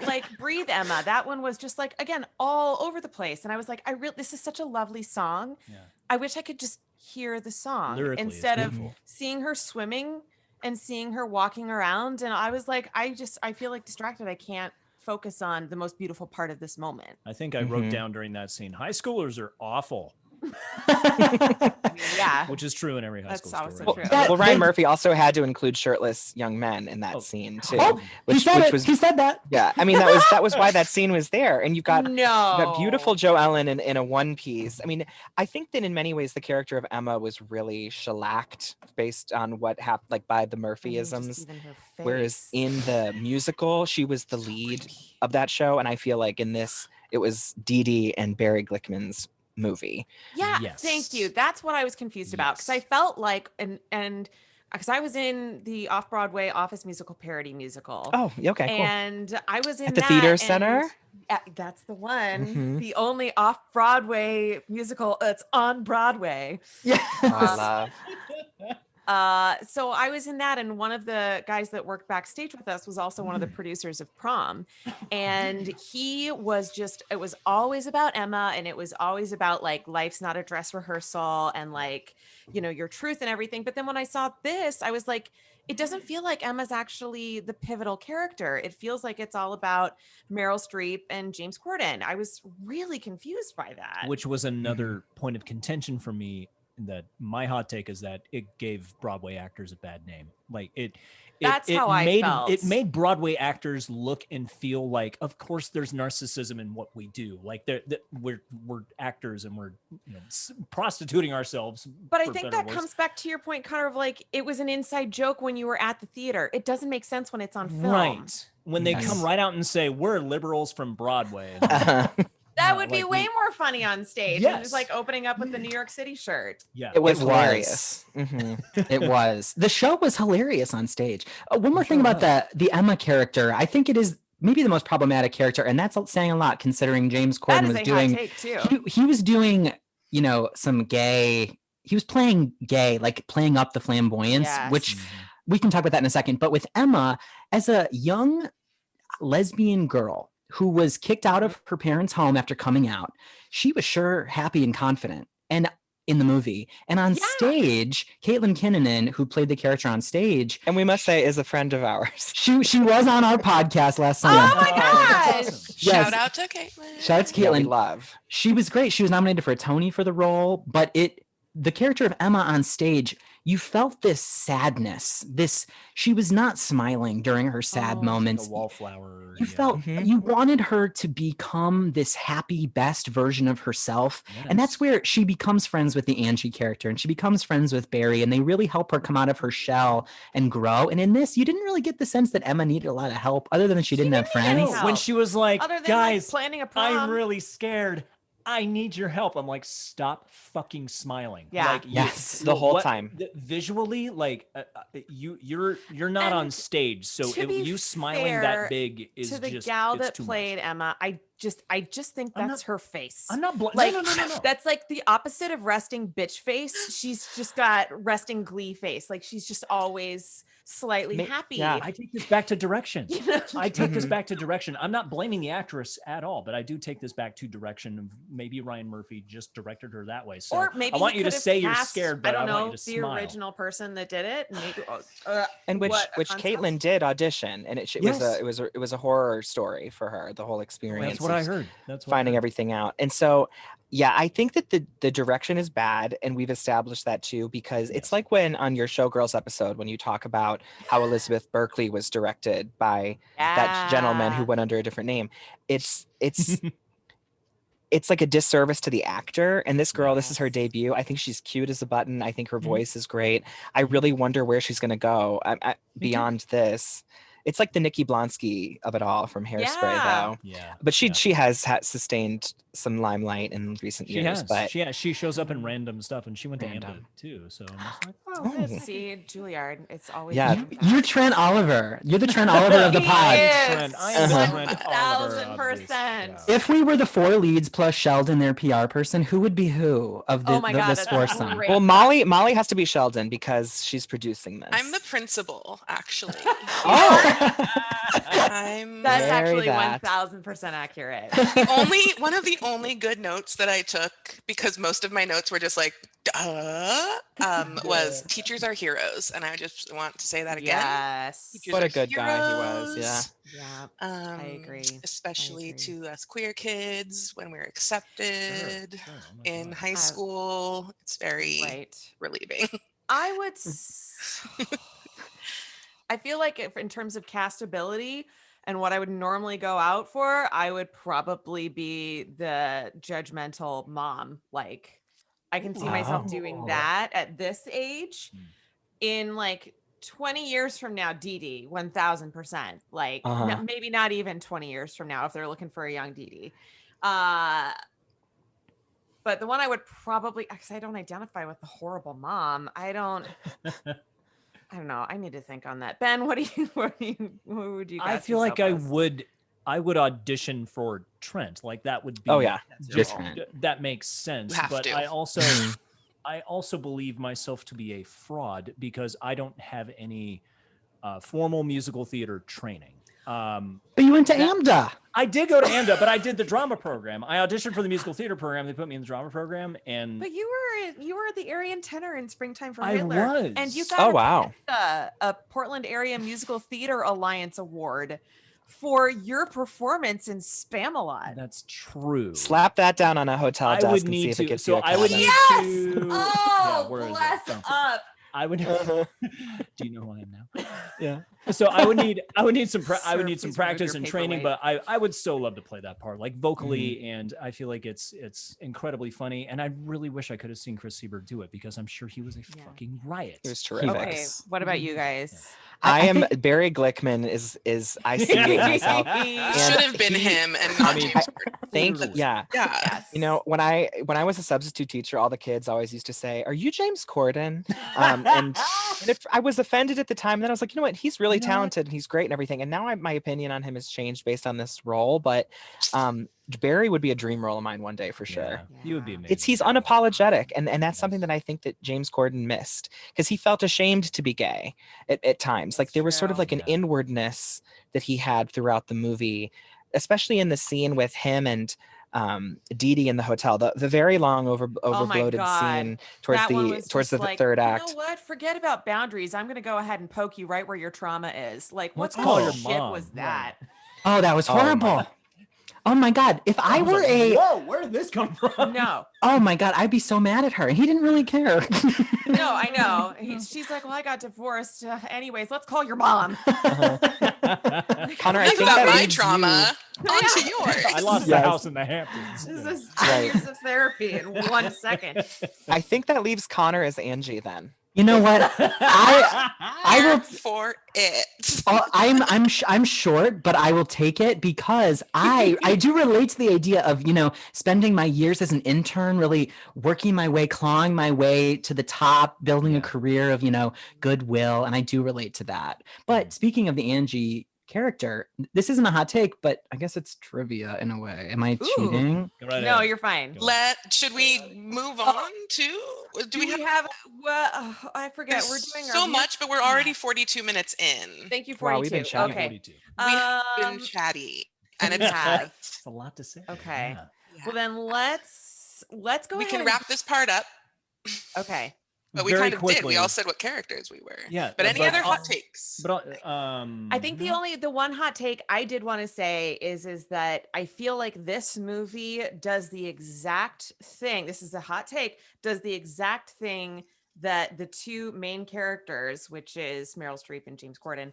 like Breathe Emma, that one was just like, again, all over the place. And I was like, this is such a lovely song. Yeah. I wish I could just hear the song lyrically, instead of seeing her swimming and seeing her walking around. And I was like, I feel like distracted. I can't focus on the most beautiful part of this moment. I think I wrote down during that scene, high schoolers are awful. Yeah, which is true in every high school story. So true. Well, Ryan Murphy also had to include shirtless young men in that scene too. He said that. Yeah, I mean that was why that scene was there, and you've got that beautiful Joe Ellen in a one piece. I mean, I think that in many ways the character of Emma was really shellacked based on what happened, like by the Murphyisms. Whereas in the musical, she was the lead of that show, and I feel like in this it was Dee Dee and Barry Glickman's movie. Yeah, thank you. That's what I was confused about, because I felt like and because I was in the off-Broadway Office musical parody musical. Oh, okay, cool. And I was in at the theater center. That's the one, the only off-Broadway musical that's on Broadway. Yeah, I love. So I was in that, and one of the guys that worked backstage with us was also one of the producers of Prom, and he was it was always about Emma, and it was always about like life's not a dress rehearsal and like, your truth and everything. But then when I saw this, I was like, it doesn't feel like Emma's actually the pivotal character. It feels like it's all about Meryl Streep and James Corden. I was really confused by that. Which was another point of contention for me. That my hot take is that it gave Broadway actors a bad name. Like That's how I felt. It made Broadway actors look and feel like, of course, there's narcissism in what we do. Like we're actors and we're prostituting ourselves. But I think that comes back to your point, Connor, of like it was an inside joke when you were at the theater. It doesn't make sense when it's on film. Right. When they come right out and say we're liberals from Broadway. That would be way more funny on stage. Yes. It was like opening up with the New York City shirt. Yeah, it was hilarious. It was. The show was hilarious on stage. One more thing about the Emma character. I think it is maybe the most problematic character, and that's saying a lot considering James Corden was doing. Hot take too. He was doing, some gay. He was playing gay, like playing up the flamboyance, which we can talk about that in a second. But with Emma, as a young lesbian girl who was kicked out of her parents' home after coming out, she was sure happy and confident. And in the movie, and on stage, Caitlin Kinnunen, who played the character on stage, and we must say is a friend of ours. She was on our podcast last summer. Oh my gosh! Awesome. Yes. Shout out to Caitlin. Shout out to Caitlin. Yeah, love. She was great. She was nominated for a Tony for the role, but the character of Emma on stage, you felt this sadness. She was not smiling during her sad moments. Like a wallflower. You felt you wanted her to become this happy, best version of herself. Yes. And that's where she becomes friends with the Angie character and she becomes friends with Barry, and they really help her come out of her shell and grow. And in this, you didn't really get the sense that Emma needed a lot of help other than she didn't have friends. help. When she was like, Other than, guys, planning a prom. I'm really scared. I need your help. I'm like, stop fucking smiling. Yeah. Like, Yes. The whole time. Visually, like you're not on stage, so to be you smiling fair that big is to the just gal it's that too played much. Emma. I just think I'm that's not- her face. I'm not like no. that's like the opposite of resting bitch face. She's just got resting glee face. Like she's just always slightly happy. yeah. I take this back to direction. You know? I take this back to direction. I'm not blaming the actress at all, but I do take this back to direction of maybe Ryan Murphy just directed her that way. So Or maybe I want he you to could have say you're cast, scared, but I don't know, want you to the smile. original person that did it. Maybe, And which what a concept. Caitlin did audition, and it Yes. was a horror story for her, the whole experience. That's what I of heard. That's what finding I heard. everything out. And so yeah, I think that the direction is bad, and we've established that too, because it's like when on your Showgirls episode when you talk about how Elizabeth Berkley was directed by that gentleman who went under a different name. It's it's like a disservice to the actor. And this girl, this is her debut. I think she's cute as a button. I think her voice is great. I really wonder where she's going to go beyond this. It's like the Nikki Blonsky of it all from Hairspray, though. Yeah. But she has sustained some limelight in recent years. But she shows up in random stuff, and she went to AMDA too. So I'm just like, Oh, see, Juilliard. It's always Yeah. You're Trent Oliver. You're the Trent Oliver of the pod. Trent. I am the Trent Oliver of this. 1,000%. If we were the four leads plus Sheldon, their PR person, who would be who of Oh my God, this that's foursome? great. well, Molly has to be Sheldon because she's producing this. I'm the principal, actually. Oh. I'm That's Marry actually that. 1,000% accurate. one of the only good notes that I took, because most of my notes were just like, duh, was teachers are heroes. And I just want to say that again. Yes. Teachers What are a good guy he was, yeah. heroes. Yeah. I agree. Especially I agree. to us queer kids when we're accepted Sure. Oh my in God. high school. It's very Right. relieving. I would. I feel like in terms of castability and what I would normally go out for, I would probably be the judgmental mom. Like, I can see myself doing that at this age. In like 20 years from now, Dee Dee, 1,000%. Like, maybe not even 20 years from now if they're looking for a young Dee Dee. But the one I would probably, because I don't identify with the horrible mom. I don't know. I need to think on that. Ben, what would you? I feel like I would audition for Trent. Like that would be. Oh yeah, that makes sense. You have But to. I also believe myself to be a fraud because I don't have any formal musical theater training. But you went to AMDA. I did go to AMDA, but I did the drama program. I auditioned for the musical theater program. They put me in the drama program, and But you were the Aryan tenor in Springtime for I Hitler, was. and you got a Portland Area Musical Theater Alliance Award for your performance in Spamalot. That's true. Slap that down on a hotel I desk would and need see if to. it gets So you a I would cabin. need Yes! to. Oh, where is it? bless Found it. up. I would. Do you know who I am now? Yeah. So I would need some Sir, some please remove practice your and training, paperweight. but I would still love to play that part, like vocally, and I feel like it's incredibly funny, and I really wish I could have seen Chris Siebert do it because I'm sure he was a fucking riot. It was terrific. Okay, what about you guys? I am Barry Glickman is I see it myself. Should have been him and not James Corden. Thank you. Yeah. Yeah. You know, when I was a substitute teacher, all the kids always used to say, "Are you James Corden?" And if I was offended at the time. Then I was like, you know what? He's really talented and he's great and everything. And now my opinion on him has changed based on this role. But Barry would be a dream role of mine one day for sure. Yeah, he would be amazing. He's unapologetic, and that's something that I think that James Corden missed because he felt ashamed to be gay at times. Like there was sort of like an inwardness that he had throughout the movie, especially in the scene with him and Dee Dee in the hotel, the very long overbloated scene towards the third act. You know what? Forget about boundaries. I'm going to go ahead and poke you right where your trauma is. Like, what Let's kind call of your shit mom. was that? Oh, that was horrible. Oh my God. If I were whoa, where did this come from? No. Oh my God, I'd be so mad at her. He didn't really care. No, I know. She's like, well, I got divorced. Anyways, let's call your mom. Connor, I Think think about that my leaves trauma you- onto yours. I lost the house in the Hamptons. This is Right. 2 years of therapy in 1 second. I think that leaves Connor as Angie then. You know what? I Here will. for it. I'm short, but I will take it because I do relate to the idea of, spending my years as an intern, really working my way, clawing my way to the top, building a career of, goodwill. And I do relate to that. But speaking of the Angie character, this isn't a hot take, but I guess it's trivia in a way. Am I cheating? No, you're fine. Should we move on to? Do we have? Well, I forget. There's We're doing so much, but we're already 42 minutes in. Thank you, 42. Wow, we've been chatting. Okay. 42. We've been chatty, and it's It's a lot to say. Okay. Yeah. Well, then let's go. We ahead can and- wrap this part up. Okay. But we Very kind of did. quickly. We all said what characters we were. Yeah, But any but other hot I'll- takes? But I think the one hot take I did want to say is that I feel like this movie does the exact thing. This is a hot take. Does the exact thing that the two main characters, which is Meryl Streep and James Corden,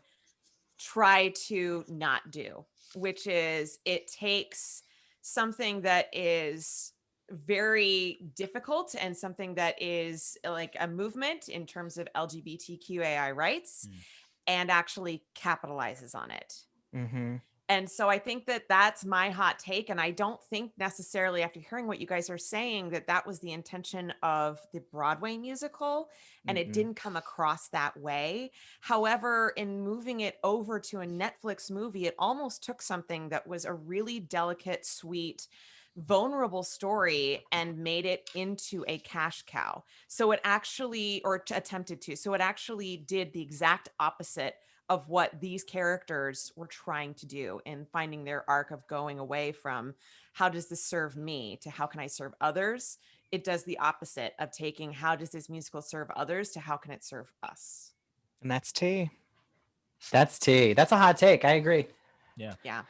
try to not do, which is it takes something that is very difficult and something that is like a movement in terms of LGBTQAI rights and actually capitalizes on it. Mm-hmm. And so I think that that's my hot take. And I don't think necessarily after hearing what you guys are saying that was the intention of the Broadway musical and it didn't come across that way. However, in moving it over to a Netflix movie, it almost took something that was a really delicate, sweet, vulnerable story and made it into a cash cow. So it actually, attempted to. So it actually did the exact opposite of what these characters were trying to do in finding their arc of going away from how does this serve me to how can I serve others. It does the opposite of taking how does this musical serve others to how can it serve us. And that's tea. That's tea. That's a hot take. I agree. Yeah. Yeah.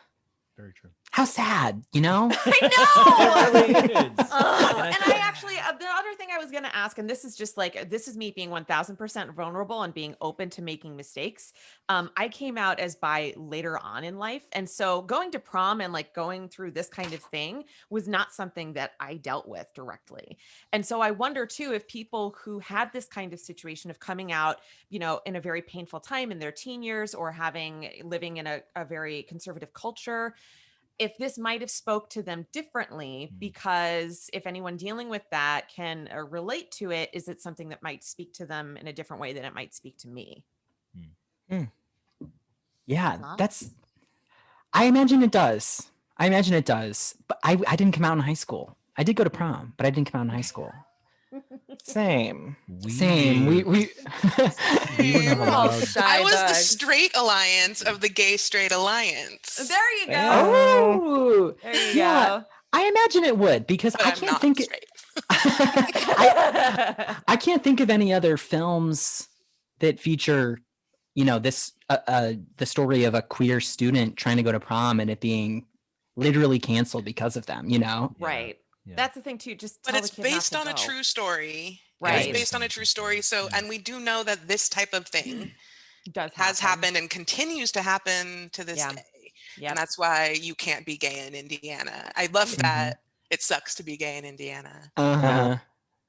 Very true. How sad, I know. It really is. And I actually, the other thing I was going to ask, and this is just like, this is me being 1000% vulnerable and being open to making mistakes. I came out as bi later on in life. And so going to prom and like going through this kind of thing was not something that I dealt with directly. And so I wonder too, if people who had this kind of situation of coming out, in a very painful time in their teen years or living in a very conservative culture, if this might have spoke to them differently, because if anyone dealing with that can relate to it, is it something that might speak to them in a different way than it might speak to me? Yeah, I imagine it does. But I didn't come out in high school. I did go to prom, but I didn't come out in high school. Same. Same. We were never allowed. I was the straight alliance of the gay straight alliance. There you go. Oh, There you yeah. go. I imagine it would because But I I'm can't not think straight. I can't think of any other films that feature, this the story of a queer student trying to go to prom and it being literally canceled because of them. Right. Yeah. That's the thing too. Just But tell it's the kid not based to on a go. true story. Right. It's based on a true story. So, and we do know that this type of thing Does has happen. happened and continues to happen to this Yeah. day. Yep. And that's why you can't be gay in Indiana. I love that. It sucks to be gay in Indiana. Uh-huh.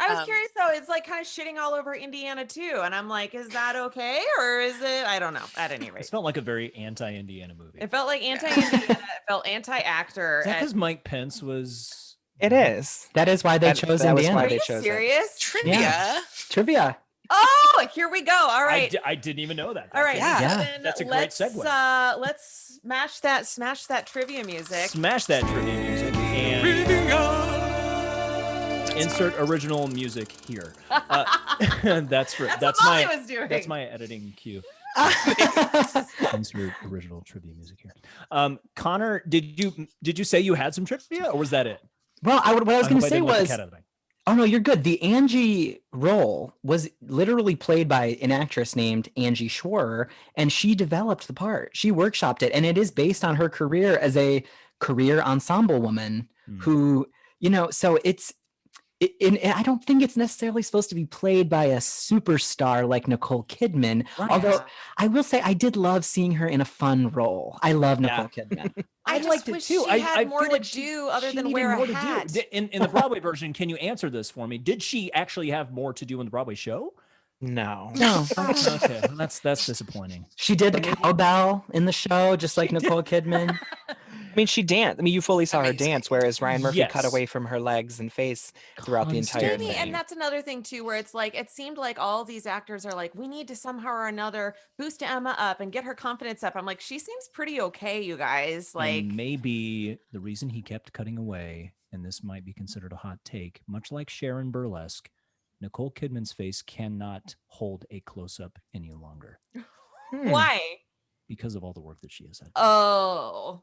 I was curious though. It's like kind of shitting all over Indiana too, and I'm like, is that okay or is it? I don't know. At any rate, This felt like a very anti-Indiana movie. it felt like anti-Indiana. It felt anti-actor. Is that and- because Mike Pence was? It is. That is why they chose that was Indiana. why Are they you chose it. serious? Trivia. Trivia. Oh, here we go. All right. I didn't even know that. All right. Yeah. so Yeah. then That's a great segue. Let's smash that trivia music. Smash that trivia music and insert original music here. That's right. That's what Molly was doing. That's my editing cue. Insert original trivia music here. Connor, did you say you had some trivia, or was that it? Well, what I was going to say didn't let the was, cat out of the bag. oh no, you're good. The Angie role was literally played by an actress named Angie Schworer, and she developed the part. She workshopped it, and it is based on her career as a career ensemble woman who, so and I don't think it's necessarily supposed to be played by a superstar like Nicole Kidman. Right. Although I will say I did love seeing her in a fun role. I love Nicole Kidman. I liked it too. She had more to do other than wear a hat. In the Broadway version, can you answer this for me? Did she actually have more to do in the Broadway show? No. Okay, that's disappointing. She did the cowbell in the show, just like Nicole Kidman. I mean, she danced. I mean, you fully saw her dance, whereas Ryan Murphy cut away from her legs and face throughout the entire thing. And that's another thing too, where it's like, it seemed like all these actors are like, we need to somehow or another boost Emma up and get her confidence up. I'm like, she seems pretty okay, you guys. Like, and maybe the reason he kept cutting away, and this might be considered a hot take, much like Sharon Burlesque, Nicole Kidman's face cannot hold a close-up any longer. Why? Because of all the work that she has had. Oh,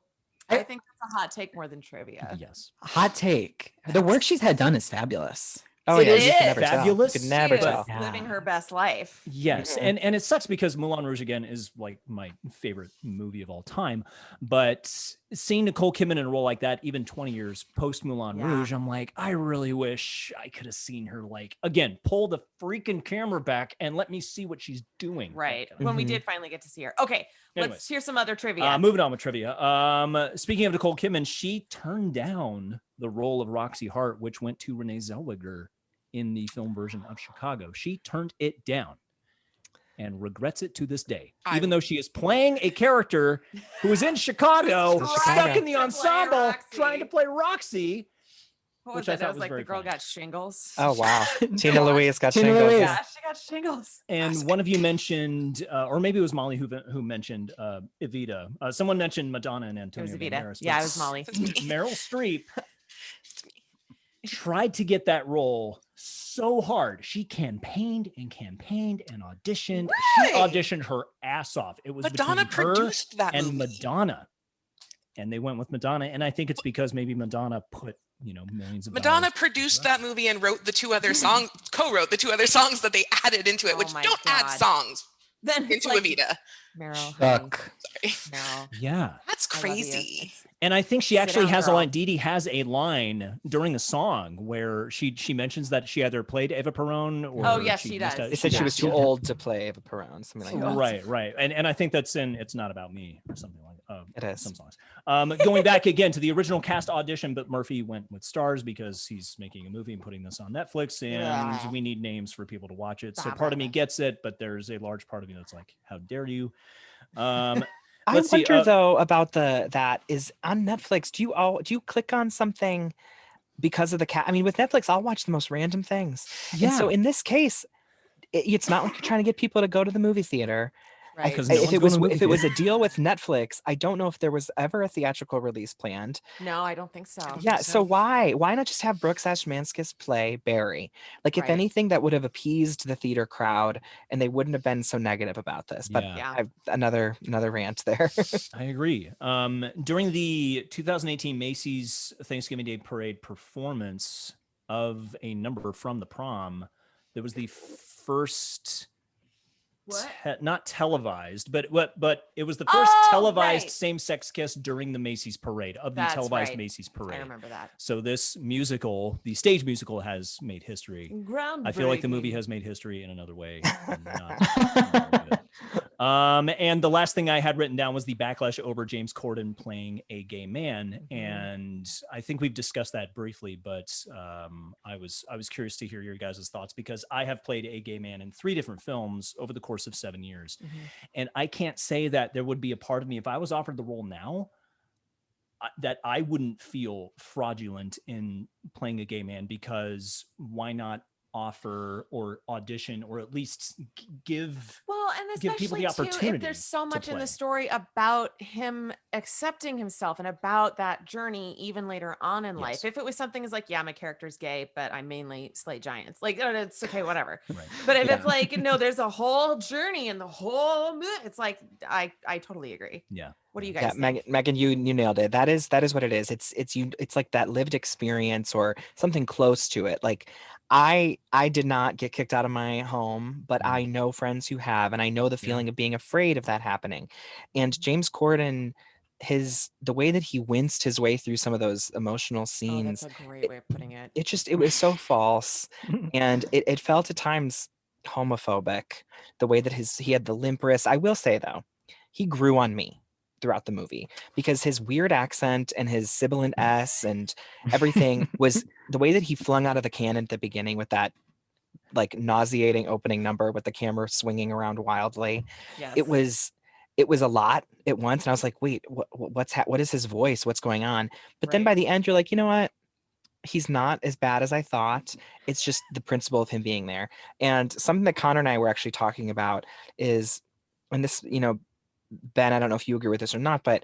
I think that's a hot take more than trivia. Yes. Hot take. The work she's had done is fabulous. Oh, yeah, you can never fabulous. Tell. You can never tell. Living her best life. Yes, and it sucks because Moulin Rouge again is like my favorite movie of all time. But seeing Nicole Kidman in a role like that, even 20 years post Moulin Rouge, I'm like, I really wish I could have seen her like again pull the freaking camera back and let me see what she's doing. Right when we did finally get to see her. Okay, let's hear some other trivia. Moving on with trivia. Speaking of Nicole Kidman, she turned down the role of Roxy Hart, which went to Renee Zellweger in the film version of Chicago. She turned it down and regrets it to this day, even though she is playing a character who is in Chicago, stuck in the ensemble, trying to play Roxy. What was that? It was like the girl got shingles. Oh, wow. Tina Louise got shingles. Yeah, she got shingles. And one of you mentioned, or maybe it was Molly who mentioned Evita. Someone mentioned Madonna and Antonio Banderas. Yeah, it was Molly. Meryl Streep tried to get that role so hard. She campaigned and auditioned. Really? She auditioned her ass off. It was Madonna produced that and movie. Madonna. And they went with Madonna. And I think it's because maybe Madonna put, millions of Madonna dollars produced that movie and wrote the two other songs, co-wrote the two other songs that they added into it, which don't add songs into Evita. Meryl. Meryl. Yeah. That's crazy. And I think she actually has a line. Dee Dee has a line during the song where she mentions that she either played Eva Peron or she does. They said she was too old to play Eva Peron, something like that. Right. And I think that's in It's Not About Me or something like that. It is. Some songs. Going back again to the original cast audition, but Murphy went with stars because he's making a movie and putting this on Netflix, and we need names for people to watch it. So part of me gets it, but there's a large part of me that's like, how dare you? I wonder though about that is on Netflix. Do you click on something because of the cat? I mean, with Netflix, I'll watch the most random things. Yeah. And so in this case, it's not like you're trying to get people to go to the movie theater. Right. If it was a deal with Netflix, I don't know if there was ever a theatrical release planned. No, I don't think so. Yeah, so why not just have Brooks Ashmanskas play Barry? Like, if anything, that would have appeased the theater crowd, and they wouldn't have been so negative about this. But I've another rant there. I agree. During the 2018 Macy's Thanksgiving Day Parade performance of a number from the Prom, there was the first. Not televised, but it was the first televised same-sex kiss during the Macy's parade of the televised Macy's parade. I remember that. So this musical, the stage musical, has made history. I feel like the movie has made history in another way. And the last thing I had written down was the backlash over James Corden playing a gay man, and I think we've discussed that briefly. But I was curious to hear your guys' thoughts because I have played a gay man in 3 different films over the course of 7 years, and I can't say that there would be a part of me if I was offered the role now that I wouldn't feel fraudulent in playing a gay man, because why not offer or audition or at least give people the opportunity too, if there's so much in the story about him accepting himself and about that journey even later on in life. If it was something is like, my character's gay, but I mainly slay giants, like, it's okay, whatever. But if it's like, no, there's a whole journey and the whole movie, it's like, I totally agree. What do you guys think? Megan, you nailed it. That is what it is. It's like that lived experience or something close to it. Like, I did not get kicked out of my home, but I know friends who have, and I know the feeling of being afraid of that happening. And James Corden, the way that he winced his way through some of those emotional Oh, scenes, that's a great way of putting it. it was so false, and it felt at times homophobic. The way that he had the limp wrist. I will say though, he grew on me throughout the movie because his weird accent and his sibilant S and everything was the way that he flung out of the cannon at the beginning with that like nauseating opening number with the camera swinging around wildly. Yes. It was a lot at once, and I was like, wait, what is his voice? What's going on? But then by the end, you're like, you know what? He's not as bad as I thought. It's just the principle of him being there. And something that Connor and I were actually talking about is, and this, Ben, I don't know if you agree with this or not, but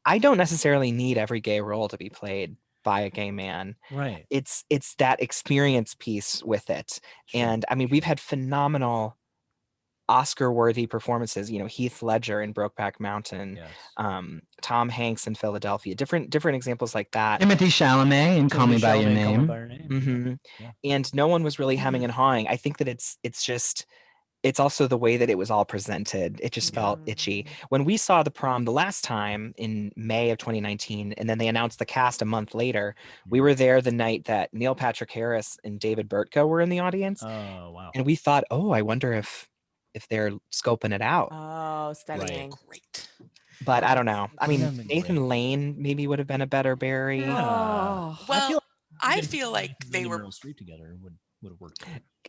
I don't necessarily need every gay role to be played by a gay man. Right. It's that experience piece with it. Sure. And I mean, we've had phenomenal Oscar-worthy performances, Heath Ledger in Brokeback Mountain, Yes. Tom Hanks in Philadelphia, different examples like that. Timothy Chalamet in Call Me by Your Name. Mm-hmm. Yeah. And no one was really hemming and hawing. I think that it's also the way that it was all presented. It just felt itchy. When we saw The Prom the last time in May of 2019, and then they announced the cast a month later, we were there the night that Neil Patrick Harris and David Bertko were in the audience. Oh, wow. And we thought, I wonder if they're scoping it out. Oh, studying. Right. Great. But I don't know. I mean, That'd been Nathan great. Lane maybe would have been a better Barry. Oh. Well, I Even feel like they Megan were. Meryl Streep together would have worked.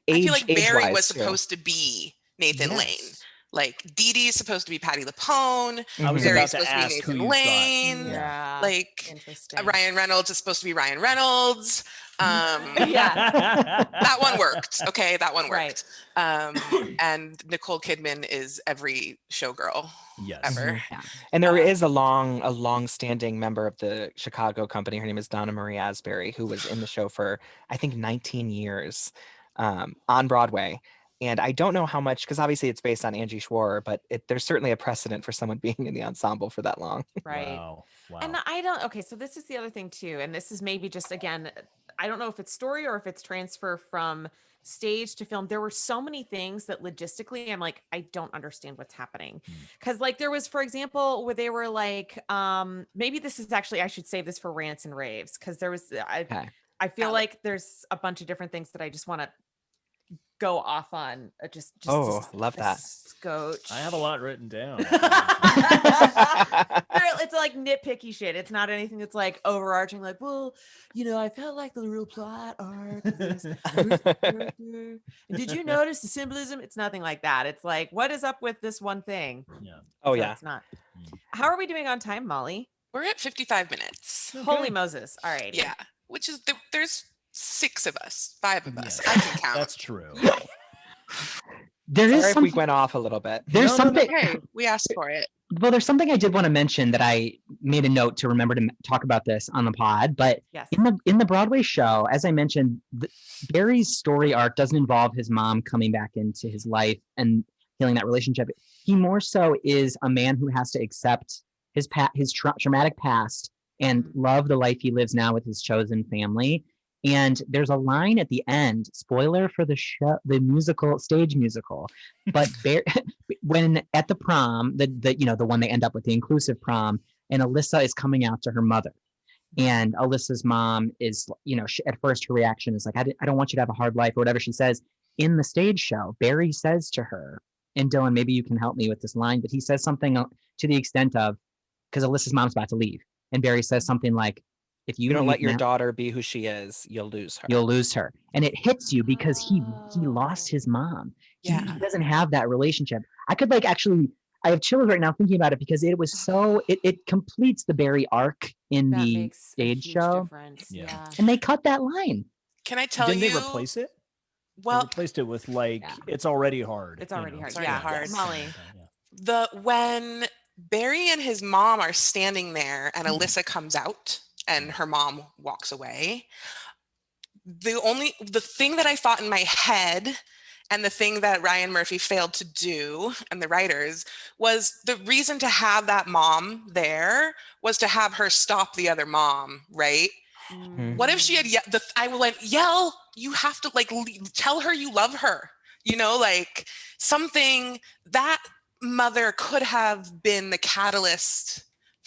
I feel like Barry age-wise, was too. supposed to be Nathan Yes. Lane. Like Dee Dee's supposed to be Patti LuPone. I was Barry's about to supposed to be ask who Nathan you thought. Lane. Yeah. Like Interesting. Ryan Reynolds is supposed to be Ryan Reynolds. Yeah. That one worked. Okay, that one Right. worked. And Nicole Kidman is every showgirl Yes. ever. Yeah. And there is a long-standing member of the Chicago company. Her name is Donna Marie Asbury, who was in the show for, I think, 19 years on Broadway. And I don't know how much, because obviously it's based on Angie Schwartz, but there's certainly a precedent for someone being in the ensemble for that long. Right. Wow. And I don't, okay, so this is the other thing too. And this is maybe just, again, I don't know if it's story or if it's transfer from stage to film. There were so many things that logistically, I'm like, I don't understand what's happening. Cause like there was, for example, where they were like, maybe this is actually, I should save this for rants and raves. Cause there was, I feel like there's a bunch of different things that I just want to go off on. Love that. Scotch. I have a lot written down. It's like nitpicky shit. It's not anything that's like overarching, like, well, I felt like the real plot arc of this character. And did you notice the symbolism? It's nothing like that. It's like, what is up with this one thing? Yeah. Oh, So yeah. it's not. How are we doing on time, Molly? We're at 55 minutes. Holy Moses. All right. Yeah, which is there's 6 of us, 5 of us. Yeah. I can count. That's true. There is Sorry if we something. went off a little bit. There's something. Okay, we asked for it. Well, there's something I did want to mention that I made a note to remember to talk about this on the pod. But Yes. in the Broadway show, as I mentioned, Barry's story arc doesn't involve his mom coming back into his life and healing that relationship. He more so is a man who has to accept his traumatic past and love the life he lives now with his chosen family. And there's a line at the end, spoiler for the show, the stage musical, but when at the prom, the one they end up with, the inclusive prom, and Alyssa is coming out to her mother, and Alyssa's mom is, at first her reaction is like, I don't want you to have a hard life or whatever she says. In the stage show, Barry says to her, and Dylan, maybe you can help me with this line, but he says something to the extent of, because Alyssa's mom's about to leave, and Barry says something like, if you don't let your now, daughter be who she is, you'll lose her. You'll lose her. And it hits you because he lost his mom. He doesn't have that relationship. I could I have chills right now thinking about it because it was so, it completes the Barry arc in That the makes a stage huge show. difference. Yeah. Yeah. And they cut that line. Can I tell Didn't you? they replace it? They Well, replaced it with like, Yeah. it's already hard. It's already hard. It's already Yeah. hard. Molly. when Barry and his mom are standing there and Alyssa comes out and her mom walks away, the thing that I thought in my head and the thing that Ryan Murphy failed to do and the writers was the reason to have that mom there was to have her stop the other mom, right? What if she had I will yell, you have to tell her you love her, like something that mother could have been the catalyst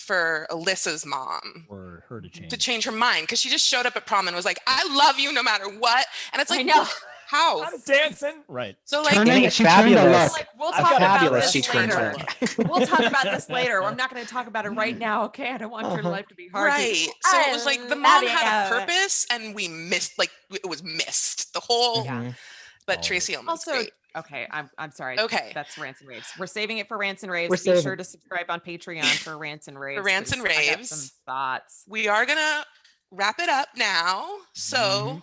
for Alyssa's mom or her to change her mind, because she just showed up at prom and was like, I love you no matter what. And it's like, I know. How? I'm dancing. Right. So like, fabulous. Like, we'll talk about this later. Look. We'll talk about this later. I'm not going to talk about it right now. Okay, I don't want your life to be hard. Right. So it was like the mom had a purpose, and we missed. Like it was missed the whole. Yeah. But Tracy Ullman's great. Okay, I'm sorry. Okay, that's Rants and Raves. We're saving it for Rants and Raves. Be sure to subscribe on Patreon for Rants and Raves. For Rants and Raves. I got some thoughts. We are gonna wrap it up now. So,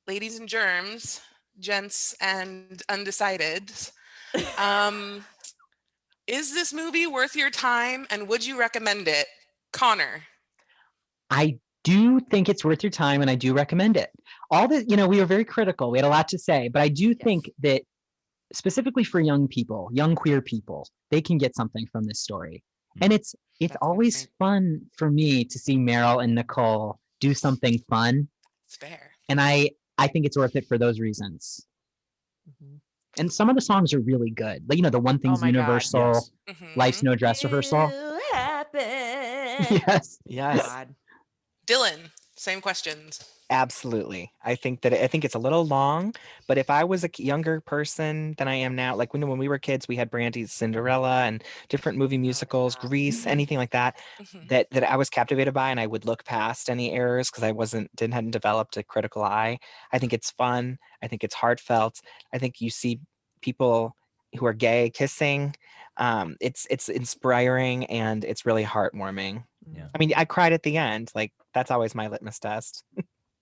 ladies and germs, gents and undecided, is this movie worth your time, and would you recommend it, Connor? I do think it's worth your time, and I do recommend it. All the, we were very critical. We had a lot to say, but I do think that specifically for young people, young queer people, they can get something from this story. And it's always fun for me to see Meryl and Nicole do something fun. It's fair. And I think it's worth it for those reasons. And some of the songs are really good. Like, the One Thing's Universal, Life's No Dress Rehearsal. Yes. Yes. Dylan, same questions. Absolutely. I think it's a little long, but if I was a younger person than I am now, like when we were kids, we had Brandy's Cinderella and different movie musicals, Grease, anything like that, that I was captivated by, and I would look past any errors because I hadn't developed a critical eye. I think it's fun. I think it's heartfelt. I think you see people who are gay kissing. It's inspiring, and it's really heartwarming. Yeah. I mean, I cried at the end. Like, that's always my litmus test.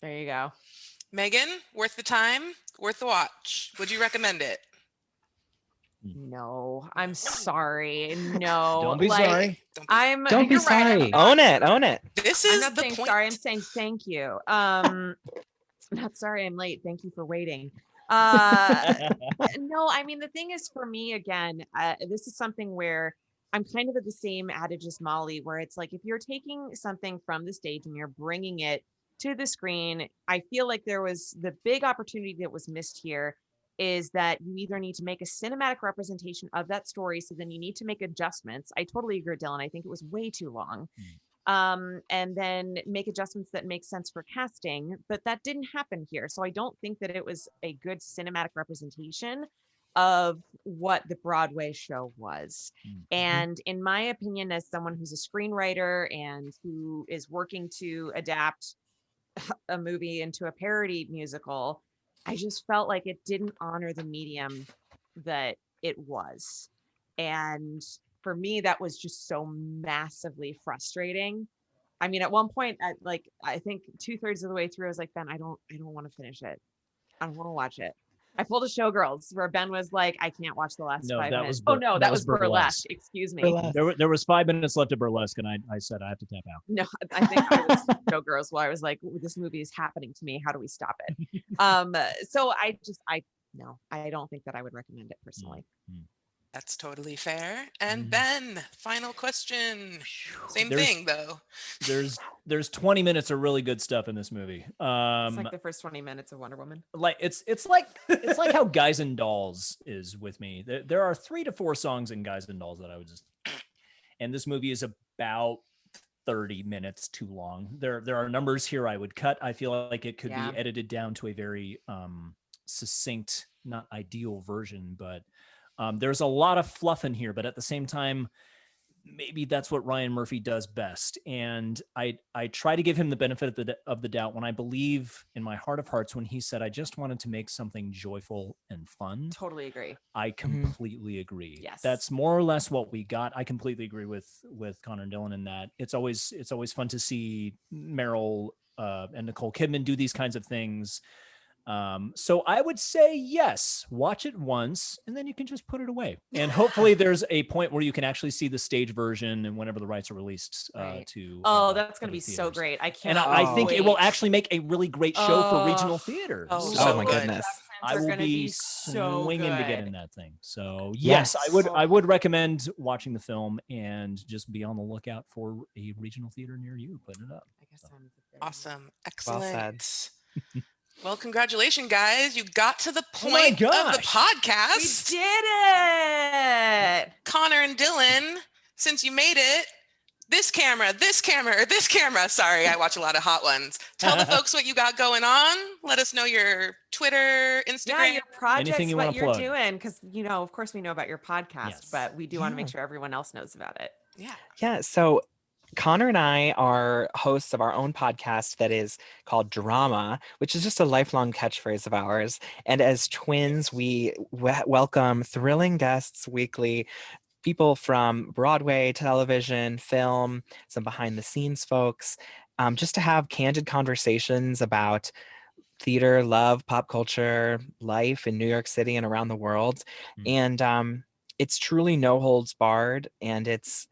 There you go. Megan, worth the time, worth the watch. Would you recommend it? No, I'm sorry. No. Don't be sorry. Don't be sorry. Own it. This is I'm not the saying point. sorry. I'm saying thank you. I'm not sorry I'm late. Thank you for waiting. No, I mean, the thing is, for me, again, this is something where I'm kind of at the same adage as Molly, where it's like, if you're taking something from the stage and you're bringing it to the screen, I feel like there was the big opportunity that was missed here is that you either need to make a cinematic representation of that story, so then you need to make adjustments. I totally agree, Dylan. I think it was way too long. And then make adjustments that make sense for casting, but that didn't happen here. So I don't think that it was a good cinematic representation of what the Broadway show was. And in my opinion, as someone who's a screenwriter and who is working to adapt a movie into a parody musical, I just felt like it didn't honor the medium that it was. And for me, that was just so massively frustrating. I mean, at one point, I think 2/3 of the way through, I was like, Ben, I don't want to finish it. I don't want to watch it. I pulled a Showgirls where Ben was like, I can't watch the last 5 minutes. That was Burlesque. Excuse me. There was 5 minutes left of Burlesque, and I said I have to tap out. No, I think I was Showgirls where I was like, this movie is happening to me. How do we stop it? So I don't think that I would recommend it personally. That's totally fair. And Ben, final question. Same thing though. There's 20 minutes of really good stuff in this movie. It's like the first 20 minutes of Wonder Woman. Like it's like how Guys and Dolls is with me. There are 3 to 4 songs in Guys and Dolls that I would just, and this movie is about 30 minutes too long. There are numbers here I would cut. I feel like it could be edited down to a very succinct, not ideal version, but there's a lot of fluff in here, but at the same time, maybe that's what Ryan Murphy does best. And I try to give him the benefit of the doubt when I believe in my heart of hearts when he said, I just wanted to make something joyful and fun. Totally agree. I completely agree. Yes. That's more or less what we got. I completely agree with Connor and Dylan in that it's always fun to see Meryl and Nicole Kidman do these kinds of things. So I would say yes, watch it once and then you can just put it away. And hopefully there's a point where you can actually see the stage version and whenever the rights are released to that's going to be so great. I can't. And I think it will actually make a really great show for regional theaters. Oh my goodness. I will be swinging to get in that thing. So yes, I would recommend watching the film and just be on the lookout for a regional theater near you putting it up. I guess awesome. Excellent. Well said. Well, congratulations, guys. You got to the point of the podcast. We did it. Connor and Dylan, since you made it, this camera, or this camera. Sorry, I watch a lot of hot ones. Tell the folks what you got going on. Let us know your Twitter, Instagram. Your projects, anything you what want to you're plug. doing. Because, of course we know about your podcast, Yes. but we do want to make sure everyone else knows about it. Yeah. So Connor and I are hosts of our own podcast that is called Drama, which is just a lifelong catchphrase of ours. And as twins, we welcome thrilling guests weekly, people from Broadway, television, film, some behind the scenes folks, just to have candid conversations about theater, love, pop culture, life in New York City and around the world. And it's truly no holds barred. And it's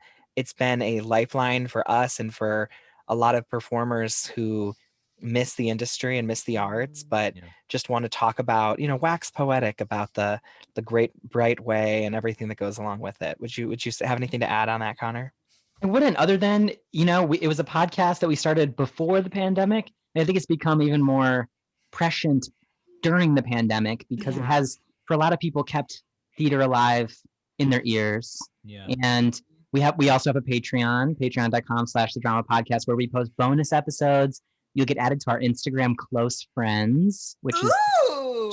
been a lifeline for us and for a lot of performers who miss the industry and miss the arts, but just want to talk about, wax poetic about the great bright way and everything that goes along with it. Would you have anything to add on that, Connor? I wouldn't, other than, it was a podcast that we started before the pandemic. And I think it's become even more prescient during the pandemic because it has, for a lot of people, kept theater alive in their ears. Yeah. And we also have a Patreon, patreon.com/The Drama Podcast, where we post bonus episodes. You'll get added to our Instagram close friends, which is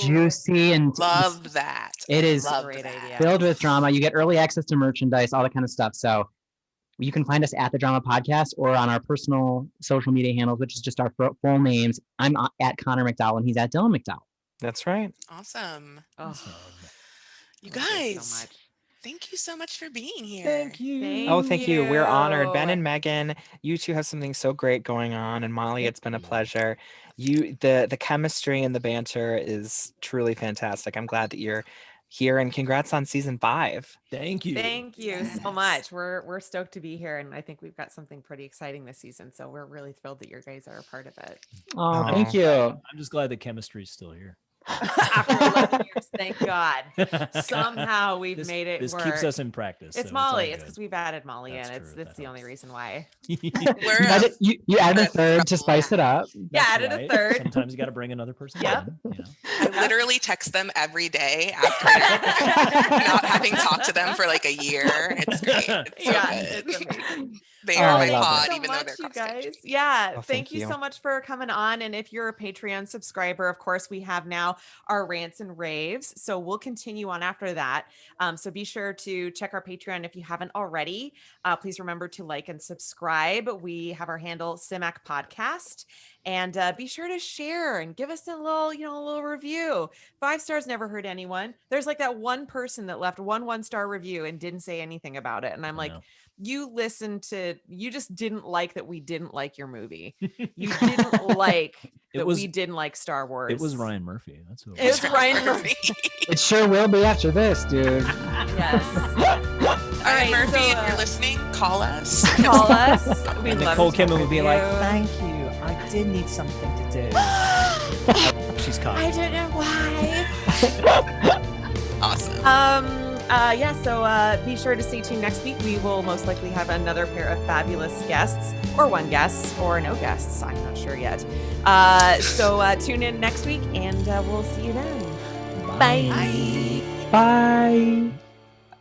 juicy and love that. It is a great idea. Filled with drama. You get early access to merchandise, all that kind of stuff. So you can find us at The Drama Podcast or on our personal social media handles, which is just our full names. I'm at Connor McDowell and he's at Dylan McDowell. That's right. Awesome. You Thank you guys. so much. Thank you so much for being here. Thank you. Thank you. We're honored. Ben and Megan, you two have something so great going on. And Molly, it's been a pleasure. The chemistry and the banter is truly fantastic. I'm glad that you're here, and congrats on season 5. Thank you. Thank you so much. We're stoked to be here, and I think we've got something pretty exciting this season. So we're really thrilled that you guys are a part of it. Oh, thank you. I'm just glad the chemistry's still here. After 11 years, thank God. Somehow we've made it This work. keeps us in practice. It's so Molly. all It's because we've added Molly That's in. true. That's That the only helps. reason why. good. You added a third to spice it up. Yeah, added a third. Sometimes you got to bring another person. Yep. in, I literally text them every day after not having talked to them for like a year. It's great. It's so good. It's amazing. They are my I love pod, so even much, though they're you cross-country. guys. Yeah, Oh, thank thank you you. so much for coming on. And if you're a Patreon subscriber, of course, we have now our rants and raves. So we'll continue on after that. So be sure to check our Patreon if you haven't already. Please remember to like and subscribe. We have our handle SIMAC Podcast, and be sure to share and give us a little review. 5 stars never hurt anyone. There's like that one person that left one 1-star review and didn't say anything about it, and I'm like, know. you just didn't like that we didn't like your movie. You didn't like that we didn't like Star Wars. It was Ryan Murphy. That's who It was Ryan Murphy. It sure will be after this, dude. Yes. Ryan Murphy, so, if you're listening, call us. Call us. We And love Nicole to talk Kidman would with be like, you. "Thank you. I did need something to do." She's caught. I don't know why. Awesome. So be sure to stay tuned next week. We will most likely have another pair of fabulous guests, or one guest, or no guests. I'm not sure yet. So tune in next week, and we'll see you then. Bye. Bye.